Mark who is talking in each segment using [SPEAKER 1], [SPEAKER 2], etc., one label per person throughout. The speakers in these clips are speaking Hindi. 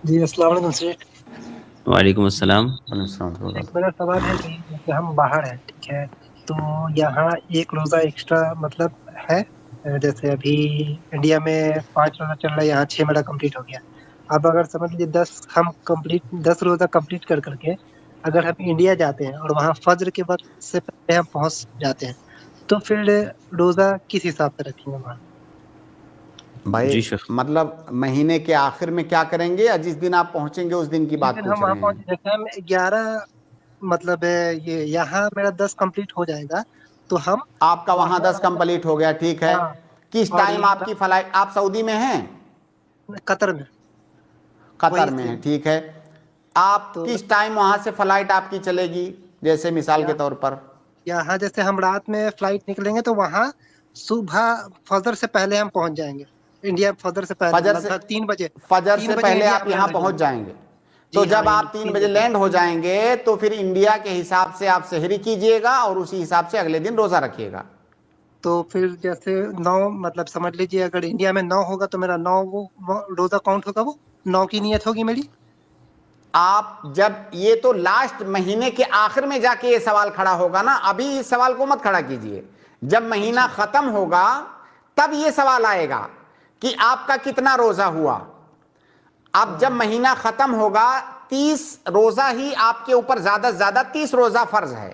[SPEAKER 1] जी अस्सलाम वालेकुम शेख।
[SPEAKER 2] वालेकुम अस्सलाम।
[SPEAKER 1] शेख मेरा सवाल है कि जैसे हम बाहर हैं, ठीक है, तो यहाँ एक रोजा एक्स्ट्रा मतलब है। जैसे अभी इंडिया में 5 रोजा चल रहा है, यहाँ 6 मेरा कंप्लीट हो गया। अब अगर समझ लीजिए 10 रोजा कंप्लीट कर करके अगर हम इंडिया जाते हैं और वहाँ फज्र के वक्त से पहले हम पहुंच जाते हैं, तो फिर रोजा किस हिसाब से रखेंगे वहाँ?
[SPEAKER 3] भाई
[SPEAKER 2] जी शेख।
[SPEAKER 3] मतलब महीने के आखिर में क्या करेंगे, या जिस दिन आप पहुंचेंगे उस दिन की
[SPEAKER 1] जिस
[SPEAKER 3] बात
[SPEAKER 1] दिन हम
[SPEAKER 3] पूछ
[SPEAKER 1] वहाँ
[SPEAKER 3] रहे
[SPEAKER 1] पहुंचे,
[SPEAKER 3] हैं?
[SPEAKER 1] जैसे हम 11 मतलब ये यहाँ मेरा 10 कंप्लीट हो जाएगा, तो हम
[SPEAKER 3] आपका वहां
[SPEAKER 1] वहाँ
[SPEAKER 3] 10 कंप्लीट हो गया, ठीक है।
[SPEAKER 1] हाँ।
[SPEAKER 3] किस
[SPEAKER 1] और
[SPEAKER 3] टाइम आपकी फ्लाइट, आप सऊदी में हैं?
[SPEAKER 1] कतर में वही
[SPEAKER 3] कतर में है,
[SPEAKER 1] सेम।
[SPEAKER 3] ठीक है। आप
[SPEAKER 1] तो
[SPEAKER 3] किस टाइम वहां से फ्लाइट आपकी चलेगी, जैसे मिसाल के
[SPEAKER 1] या,
[SPEAKER 3] तौर पर?
[SPEAKER 1] यहाँ जैसे हम रात में फ्लाइट निकलेंगे तो वहाँ सुबह फजर से पहले हम पहुंच जाएंगे। इंडिया फजर से पहले
[SPEAKER 3] फजर से,
[SPEAKER 1] लगभग 3 बजे।
[SPEAKER 3] फजर
[SPEAKER 1] तीन
[SPEAKER 3] से
[SPEAKER 1] बजे
[SPEAKER 3] पहले
[SPEAKER 1] इंडिया
[SPEAKER 3] आप
[SPEAKER 1] में
[SPEAKER 3] यहां
[SPEAKER 1] लैंड हो
[SPEAKER 3] पहुंच
[SPEAKER 1] जाएंगे।
[SPEAKER 3] जाएंगे। तो
[SPEAKER 1] जी हाँ,
[SPEAKER 3] जब आप 3 बजे
[SPEAKER 1] 3 बजे।
[SPEAKER 3] लैंड हो जाएंगे तो फिर इंडिया के हिसाब से आप सेहरी कीजिएगा और उसी हिसाब से अगले दिन रोजा रखिएगा।
[SPEAKER 1] तो फिर जैसे 9 मतलब समझ लीजिए अगर इंडिया में 9 होगा तो मेरा 9 वो रोजा काउंट होगा, वो 9 की नियत होगी मेरी।
[SPEAKER 3] आप जब, ये तो लास्ट महीने के आखिर में जाके ये सवाल खड़ा होगा ना, अभी इस सवाल को मत खड़ा कीजिए। जब महीना
[SPEAKER 1] अच्छा।
[SPEAKER 3] खत्म होगा तब ये सवाल आएगा कि आपका कितना रोजा हुआ। अब जब
[SPEAKER 1] हाँ।
[SPEAKER 3] महीना खत्म होगा, 30 रोजा ही आपके ऊपर, ज्यादा से ज्यादा 30 रोजा फर्ज है।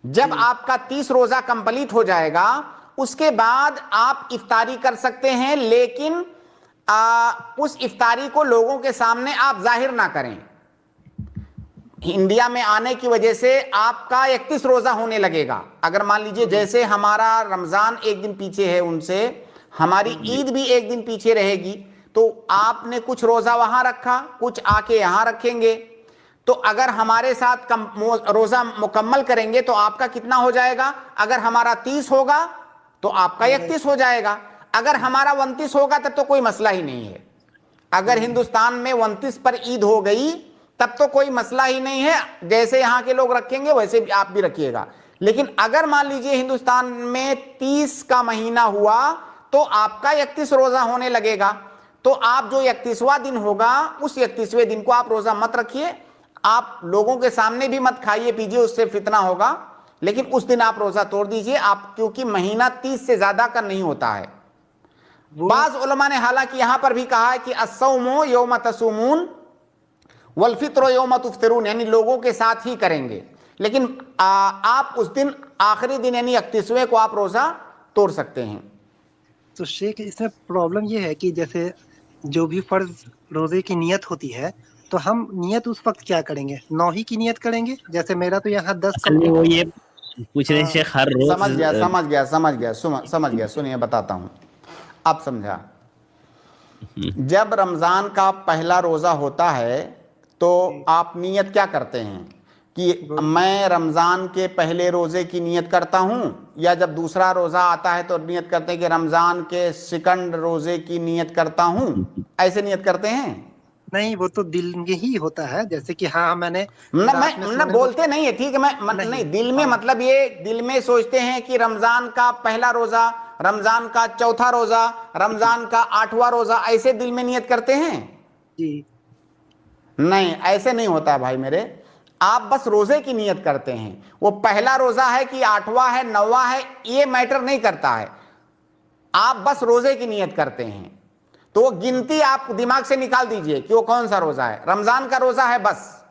[SPEAKER 3] जब
[SPEAKER 1] जी।
[SPEAKER 3] आपका 30 रोजा कंप्लीट हो जाएगा, उसके बाद आप इफ्तारी कर सकते हैं, लेकिन उस इफ्तारी को लोगों के सामने आप जाहिर ना करें। इंडिया में आने की वजह से आपका 31 रोजा होने लगेगा। अगर मान लीजिए
[SPEAKER 1] हम्म,
[SPEAKER 3] जैसे हमारा रमजान एक दिन पीछे है उनसे, हमारी
[SPEAKER 1] हम्म,
[SPEAKER 3] ईद भी एक दिन पीछे रहेगी, तो आपने कुछ रोजा वहां रखा, कुछ आके यहां रखेंगे। तो अगर हमारे साथ रोजा मुकम्मल करेंगे तो आपका कितना हो जाएगा? अगर हमारा 30 होगा तो आपका
[SPEAKER 1] मेरा
[SPEAKER 3] 31 हो जाएगा। अगर हमारा 29 होगा तब तो कोई मसला ही नहीं है। अगर
[SPEAKER 1] हम्म,
[SPEAKER 3] हिंदुस्तान में 29 पर ईद हो गई तब तो कोई मसला ही नहीं है, जैसे यहां के लोग रखेंगे वैसे भी आप भी रखिएगा। लेकिन अगर मान लीजिए हिंदुस्तान में 30 का महीना हुआ तो आपका 31 रोजा होने लगेगा। तो आप जो 31वां दिन होगा, उस 31वें दिन को आप रोजा मत रखिए। आप लोगों के सामने भी मत खाइए पीजिए, उससे फितना होगा। लेकिन उस दिन आप रोजा तोड़ दीजिए, आप, क्योंकि महीना 30 से ज्यादा का नहीं होता है।
[SPEAKER 1] वो
[SPEAKER 3] बाज उलमा ने हालांकि यहां पर भी कहा है कि अस्सौमु यौम तसूमून वल फित्रो यौम तुफ्तिरून, यानी लोगों के साथ ही करेंगे। लेकिन आप उस दिन आखिरी दिन यानी 31वें को आप रोजा तोड़ सकते हैं।
[SPEAKER 1] तो शेख इसमें प्रॉब्लम ये है कि जैसे जो भी फर्ज रोजे की नियत होती है, तो हम नियत उस वक्त क्या करेंगे? 9 ही की नियत करेंगे। जैसे मेरा तो यहाँ 10
[SPEAKER 2] असल में
[SPEAKER 1] कंप्लीट
[SPEAKER 2] वो
[SPEAKER 1] हो
[SPEAKER 2] ये
[SPEAKER 1] गया।
[SPEAKER 2] पूछ रहे हैं
[SPEAKER 1] हाँ।
[SPEAKER 2] शेख, हर रोज
[SPEAKER 3] समझ गया, समझ गया, समझ गया, समझ गया, सुनिए बताता हूं। अब समझा। जब रमजान का पहला रोजा होता है तो
[SPEAKER 1] जी।
[SPEAKER 3] आप नियत क्या करते हैं कि
[SPEAKER 1] बोलिए।
[SPEAKER 3] मैं रमजान के पहले रोजे की नियत करता हूं, या जब दूसरा रोजा आता है तो नियत करते हैं कि रमजान के सेकंड रोजे की नियत करता हूं, ऐसे नियत करते हैं?
[SPEAKER 1] नहीं, वो तो दिल में ही होता है, जैसे कि हाँ मैंने
[SPEAKER 3] न
[SPEAKER 1] रात में
[SPEAKER 3] मैं न
[SPEAKER 1] सोने को।
[SPEAKER 3] बोलते नहीं है, ठीक है,
[SPEAKER 1] नहीं।
[SPEAKER 3] नहीं, दिल में
[SPEAKER 1] हाँ।
[SPEAKER 3] मतलब ये दिल में सोचते हैं कि रमजान का पहला रोजा, रमजान का चौथा रोजा, रमजान का 8वां रोजा, ऐसे दिल में नियत करते हैं?
[SPEAKER 1] जी।
[SPEAKER 3] नहीं, ऐसे नहीं होता भाई मेरे। आप बस रोजे की नियत करते हैं। वो पहला रोजा है कि 8वां है, 9वां है, ये मैटर नहीं करता है। आप बस रोजे की नियत करते हैं। तो वो गिनती आप दिमाग से निकाल दीजिए कि वो कौन सा रोजा है। रमजान का रोजा है बस,